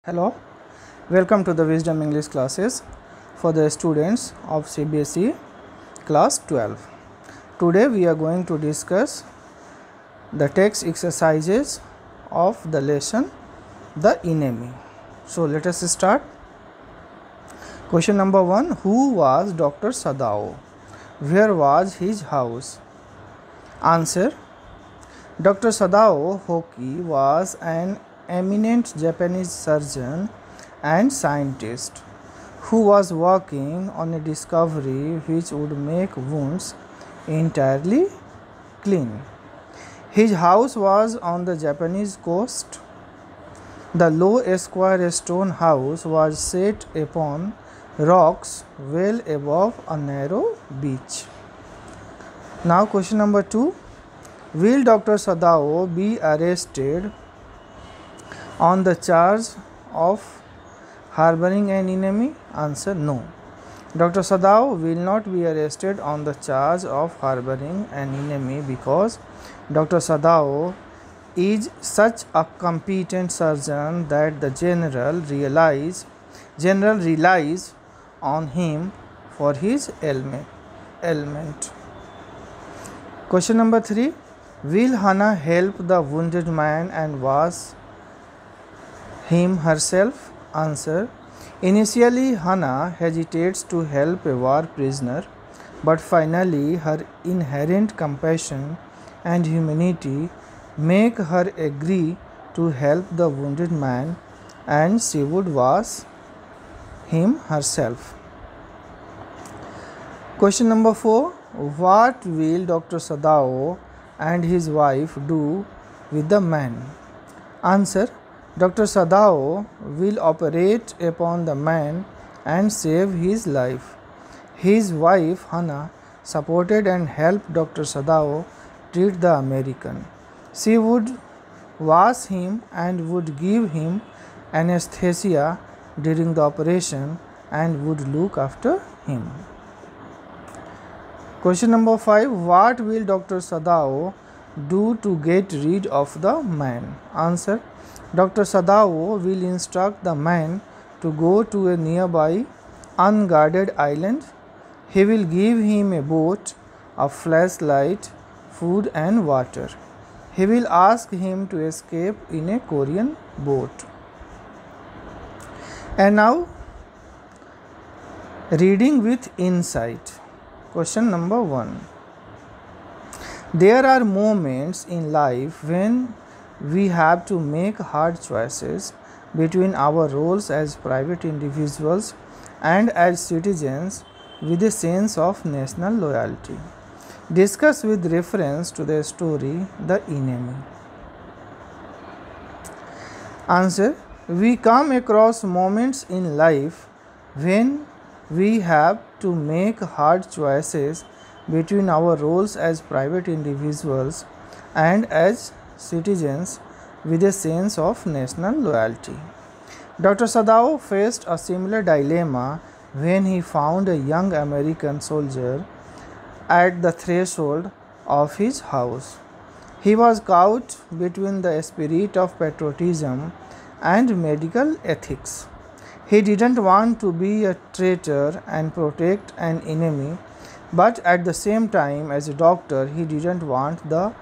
Hello, welcome to the Wisdom English classes for the students of CBSE class 12. Today we are going to discuss the text exercises of the lesson The Enemy. So let us start. Question number 1. Who was Dr. Sadao? Where was his house? Answer. Dr. Sadao Hoki was an eminent Japanese surgeon and scientist who was working on a discovery which would make wounds entirely clean. His house was on the Japanese coast. The low square stone house was set upon rocks well above a narrow beach. Now question number 2. Will Dr. Sadao be arrested on the charge of harboring an enemy? Answer. No. Dr. Sadao will not be arrested on the charge of harboring an enemy because Dr. Sadao is such a competent surgeon that the general relies on him for his ailment. Question number 3. Will Hana help the wounded man and wash him herself? Answer. Initially, Hana hesitates to help a war prisoner, but finally her inherent compassion and humanity make her agree to help the wounded man, and she would wash him herself. Question number 4. What will Dr. Sadao and his wife do with the man? Answer. Dr. Sadao will operate upon the man and save his life. His wife Hana supported and helped Dr. Sadao treat the American. She would wash him and would give him anesthesia during the operation and would look after him. Question number 5. What will Dr. Sadao do to get rid of the man? Answer. Dr. Sadao will instruct the man to go to a nearby unguarded island. He will give him a boat, a flashlight, food and water. He will ask him to escape in a Korean boat. And now, reading with insight. Question number 1. There are moments in life when we have to make hard choices between our roles as private individuals and as citizens with a sense of national loyalty. Discuss with reference to the story The Enemy. Answer. We come across moments in life when we have to make hard choices between our roles as private individuals and as citizens with a sense of national loyalty. Dr. Sadao faced a similar dilemma when he found a young American soldier at the threshold of his house. He was caught between the spirit of patriotism and medical ethics. He didn't want to be a traitor and protect an enemy, but at the same time, as a doctor, he didn't want the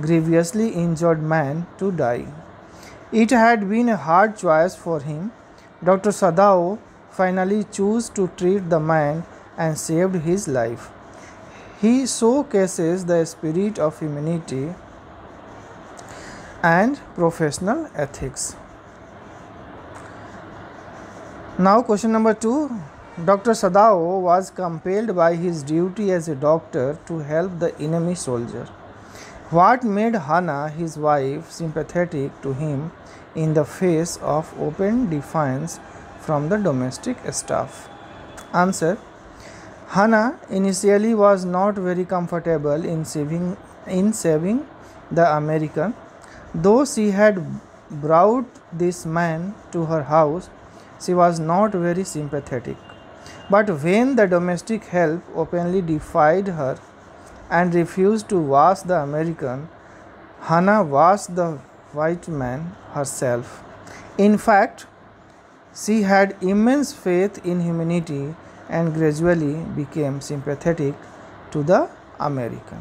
grievously injured man to die. It had been a hard choice for him. Dr. Sadao finally chose to treat the man and saved his life. He showcases the spirit of humanity and professional ethics. Now question number 2. Dr. Sadao was compelled by his duty as a doctor to help the enemy soldier. What made Hana, his wife, sympathetic to him in the face of open defiance from the domestic staff? Answer. Hana initially was not very comfortable in saving the American. Though she had brought this man to her house, she was not very sympathetic. But when the domestic help openly defied her and refused to wash the American, Hana washed the white man herself. In fact, She had immense faith in humanity and gradually became sympathetic to the American.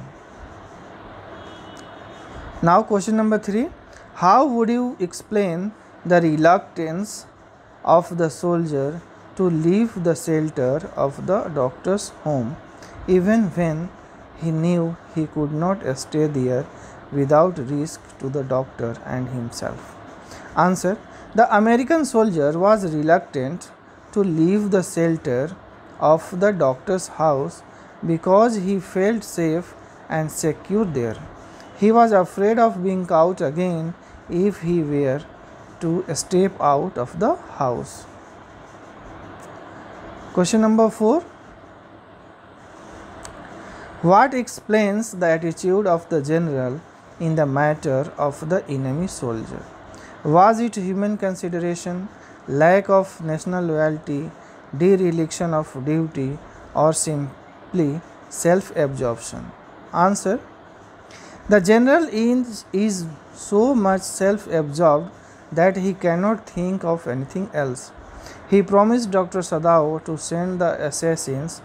Now question number 3. How would you explain the reluctance of the soldier to leave the shelter of the doctor's home even when he knew he could not stay there without risk to the doctor and himself? Answer. The American soldier was reluctant to leave the shelter of the doctor's house because he felt safe and secure there. He was afraid of being caught again if he were to step out of the house. Question number 4. What explains the attitude of the general in the matter of the enemy soldier? Was it human consideration, lack of national loyalty, dereliction of duty, or simply self-absorption? Answer. The general is so much self-absorbed that he cannot think of anything else. He promised Dr. Sadao to send the assassins,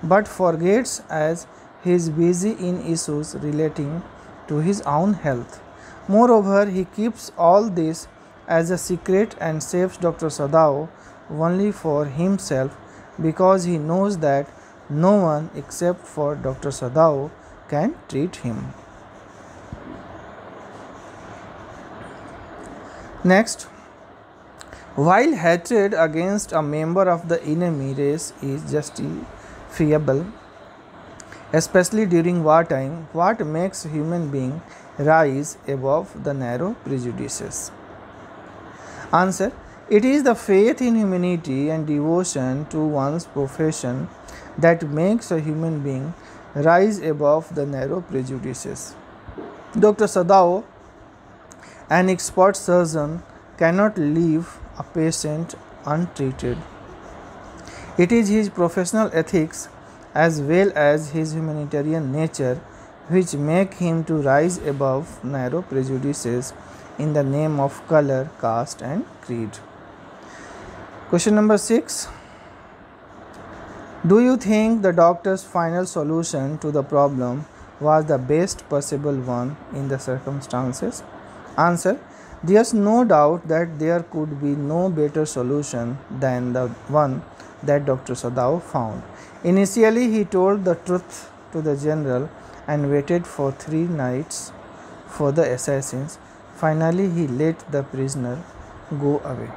but forgets as he is busy in issues relating to his own health. Moreover, he keeps all this as a secret and saves Dr. Sadao only for himself because he knows that no one except for Dr. Sadao can treat him. Next, while hatred against a member of the enemy race is justifiable, especially during wartime, what makes human being rise above the narrow prejudices? Answer. It is the faith in humanity and devotion to one's profession that makes a human being rise above the narrow prejudices. Dr. Sadao, an expert surgeon, cannot leave a patient untreated. It is his professional ethics as well as his humanitarian nature which make him to rise above narrow prejudices in the name of color, caste and creed. Question number 6. Do you think the doctor's final solution to the problem was the best possible one in the circumstances? Answer. There is no doubt that there could be no better solution than the one that Dr. Sadao found. Initially, he told the truth to the general and waited for 3 nights for the assassins. Finally, he let the prisoner go away.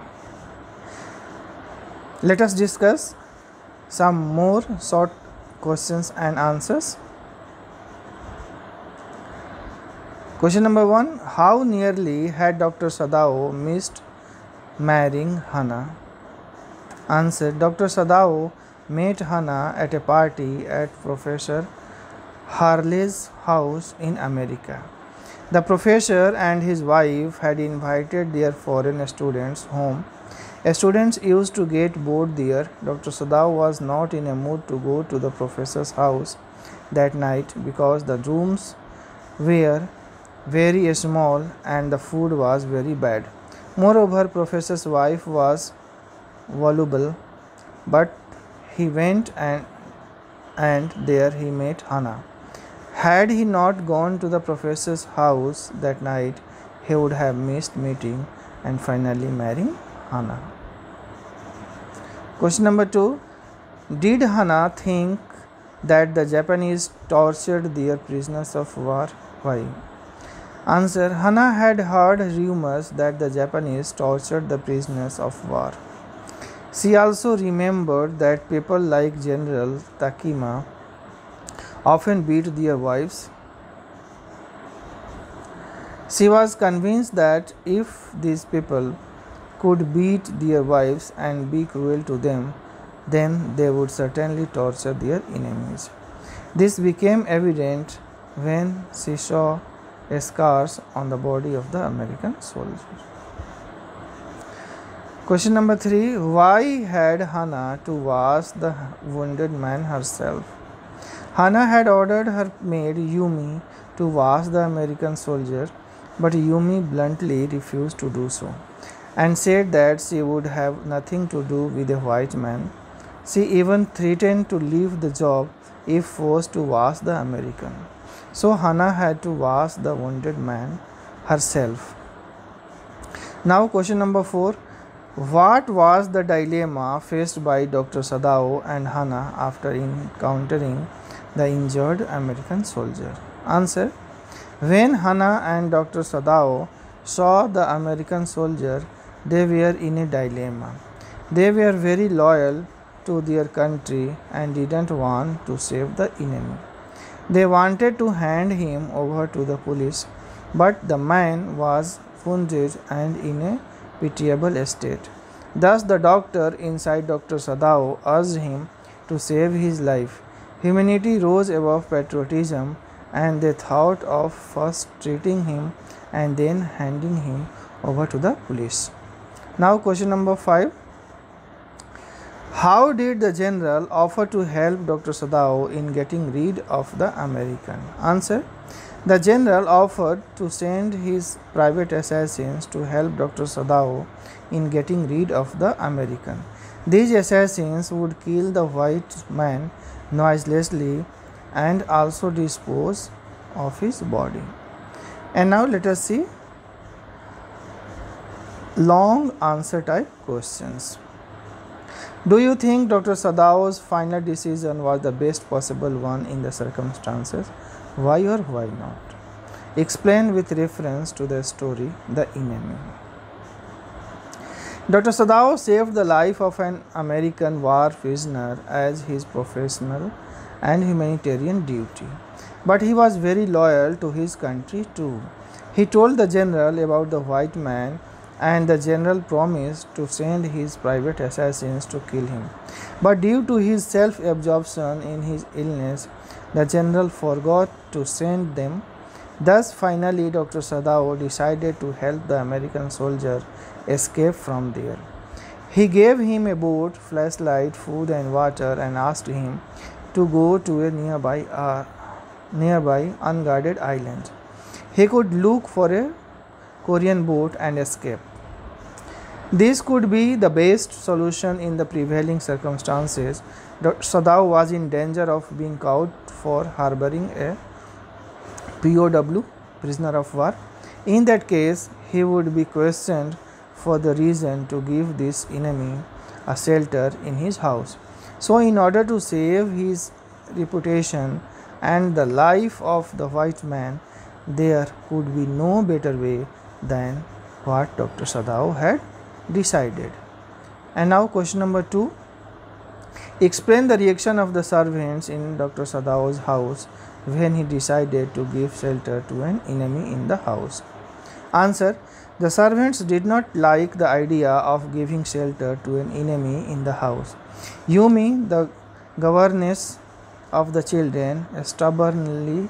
Let us discuss some more short questions and answers. Question number 1. How nearly had Dr. Sadao missed marrying Hannah? Answer. Dr. Sadao met Hannah at a party at Professor Harley's house in America. The professor and his wife had invited their foreign students home. Students used to get bored there. Dr. Sadao was not in a mood to go to the professor's house that night because the rooms were very small and the food was very bad. Moreover, professor's wife was voluble, but he went and there he met Hannah. Had he not gone to the professor's house that night, he would have missed meeting and finally marrying Hannah. Question number 2. Did Hannah think that the Japanese tortured their prisoners of war? Why? Answer. Hannah had heard rumors that the Japanese tortured the prisoners of war. She also remembered that people like General Takima often beat their wives. She was convinced that if these people could beat their wives and be cruel to them, then they would certainly torture their enemies. This became evident when she saw scars on the body of the American soldier. Question number 3. Why had Hannah to wash the wounded man herself? Hannah had ordered her maid Yumi to wash the American soldier, but Yumi bluntly refused to do so. and said that she would have nothing to do with a white man. She even threatened to leave the job if forced to wash the American. So Hannah had to wash the wounded man herself. Now question number 4. What was the dilemma faced by Dr. Sadao and Hannah after encountering the injured American soldier? Answer. When Hannah and Dr. Sadao saw the American soldier, they were in a dilemma. They were very loyal to their country and didn't want to save the enemy. They wanted to hand him over to the police, but the man was wounded and in a pitiable state. Thus, the doctor inside Dr. Sadao urged him to save his life. Humanity rose above patriotism, and they thought of first treating him and then handing him over to the police. Now, question number 5. How did the general offer to help Dr. Sadao in getting rid of the American? Answer. The general offered to send his private assassins to help Dr. Sadao in getting rid of the American. These assassins would kill the white man noiselessly and also dispose of his body. And now let us see long answer type questions. Do you think Dr. Sadao's final decision was the best possible one in the circumstances? Why or why not? Explain with reference to the story The Enemy. Dr. Sadao saved the life of an American war prisoner as his professional and humanitarian duty. But he was very loyal to his country too. He told the general about the white man, and the general promised to send his private assassins to kill him. But due to his self-absorption in his illness, the general forgot to send them. Thus, finally, Dr. Sadao decided to help the American soldier escape from there. He gave him a boat, flashlight, food and water, and asked him to go to a nearby unguarded island. He could look for a Korean boat and escape. This could be the best solution in the prevailing circumstances. Dr. Sadao was in danger of being caught for harboring a POW, prisoner of war. In that case, he would be questioned for the reason to give this enemy a shelter in his house. So, in order to save his reputation and the life of the white man, there could be no better way than what Dr. Sadao had decided. And now question number 2. Explain the reaction of the servants in Dr. Sadao's house when he decided to give shelter to an enemy in the house. Answer. The servants did not like the idea of giving shelter to an enemy in the house. Yumi, the governess of the children, stubbornly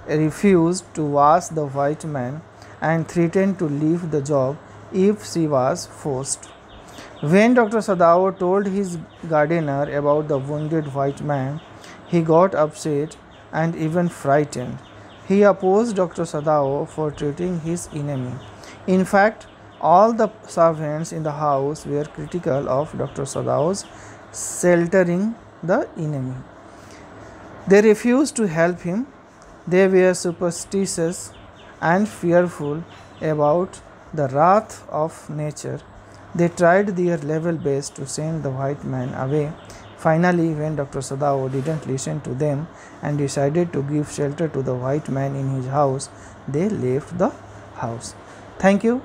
refused to wash the white man and threatened to leave the job if she was forced. When Dr. Sadao told his gardener about the wounded white man, he got upset and even frightened. He opposed Dr. Sadao for treating his enemy. In fact, all the servants in the house were critical of Dr. Sadao's sheltering the enemy. They refused to help him. They were superstitious and fearful about the wrath of nature. They tried their level best to send the white man away. Finally, when Dr. Sadao didn't listen to them and decided to give shelter to the white man in his house, they left the house. Thank you.